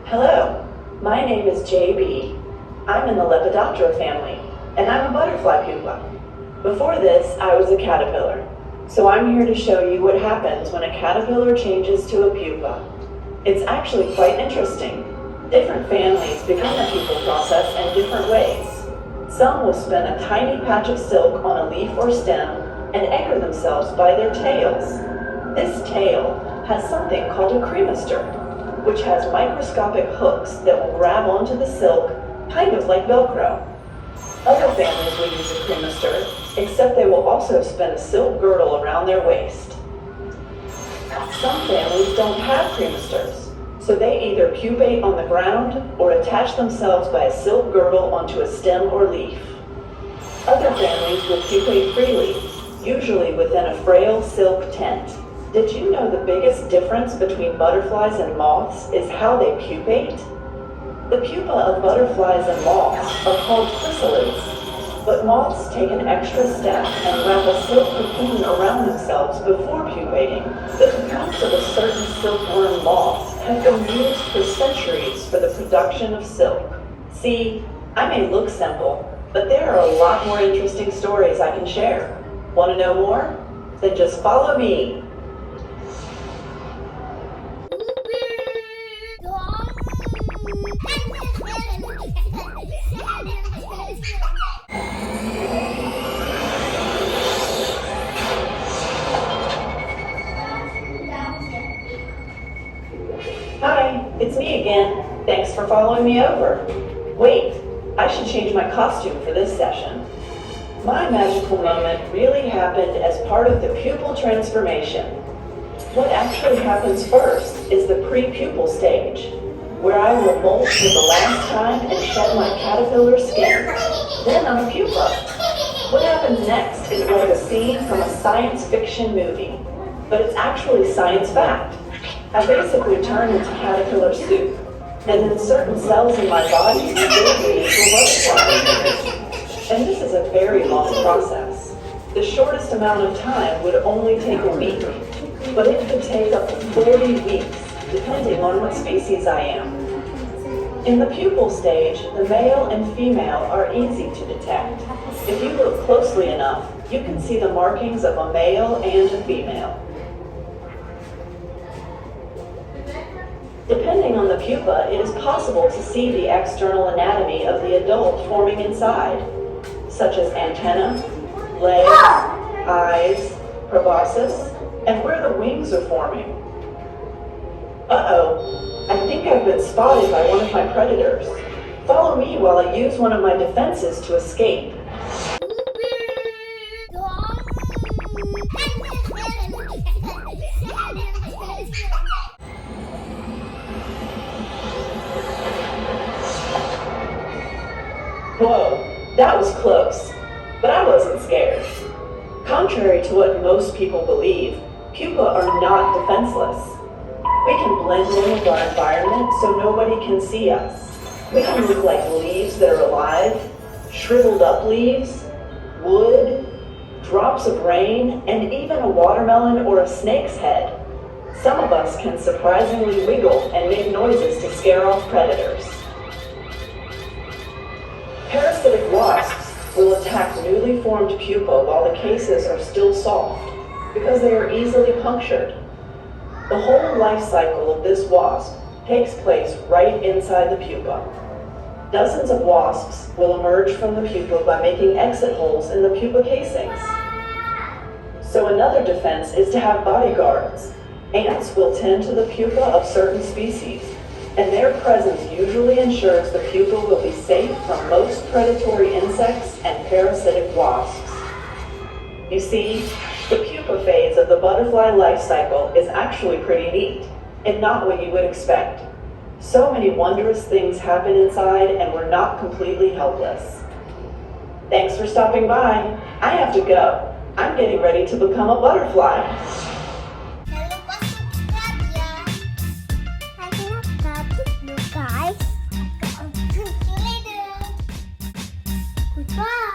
Hello, my name is JB. I'm in the Lepidoptera family, and I'm a butterfly pupa. Before this, I was a caterpillar. So I'm here to show you what happens when a caterpillar changes to a pupa. It's actually quite interesting. Different families begin the pupal process in different ways. Some will spin a tiny patch of silk on a leaf or stem and anchor themselves by their tails. This tail has something called a cremaster, which has microscopic hooks that will grab onto the silk, kind of like Velcro. Other families will use a cremaster, except they will also spin a silk girdle around their waist. Some families don't have cremasters, so they either pupate on the ground or attach themselves by a silk girdle onto a stem or leaf. Other families will pupate freely, usually within a frail silk tent. Did you know the biggest difference between butterflies and moths is how they pupate? The pupa of butterflies and moths are called chrysalids, but moths take an extra step and wrap a silk cocoon around themselves before pupating. The cocoons of a certain silkworm moth have been used for centuries for the production of silk. See, I may look simple, but there are a lot more interesting stories I can share. Want to know more? Then just follow me. Hi, it's me again. Thanks for following me over. Wait, I should change my costume for this session. My magical moment really happened as part of the pupal transformation. What actually happens first is the pre-pupal stage, where I will molt for the last time and shed my caterpillar skin. Then I'm a pupa. What happens next is like a scene from a science fiction movie, but it's actually science fact. I basically turn into caterpillar soup, and then certain cells in my body build me into a butterfly. And this is a very long process. The shortest amount of time would only take a week, but it could take up to 40 weeks, depending on what species I am. In the pupal stage, the male and female are easy to detect. If you look closely enough, you can see the markings of a male and a female. Depending on the pupa, it is possible to see the external anatomy of the adult forming inside, such as antenna, legs, eyes, proboscis, and where the wings are forming. Uh-oh, I think I've been spotted by one of my predators. Follow me while I use one of my defenses to escape. Whoa, that was close, but I wasn't scared. Contrary to what most people believe, pupa are not defenseless. We can blend in with our environment so nobody can see us. We can look like leaves that are alive, shriveled up leaves, wood, drops of rain, and even a watermelon or a snake's head. Some of us can surprisingly wiggle and make noises to scare off predators. Parasitic wasps will attack newly formed pupa while the cases are still soft, because they are easily punctured. The whole life cycle of this wasp takes place right inside the pupa. Dozens of wasps will emerge from the pupa by making exit holes in the pupa casings. So another defense is to have bodyguards. Ants will tend to the pupa of certain species, and their presence usually ensures the pupa will be safe from most predatory insects and parasitic wasps. You see, the pupa phase of the butterfly life cycle is actually pretty neat, and not what you would expect. So many wondrous things happen inside, and we're not completely helpless. Thanks for stopping by. I have to go. I'm getting ready to become a butterfly. Guys, see you later. Goodbye.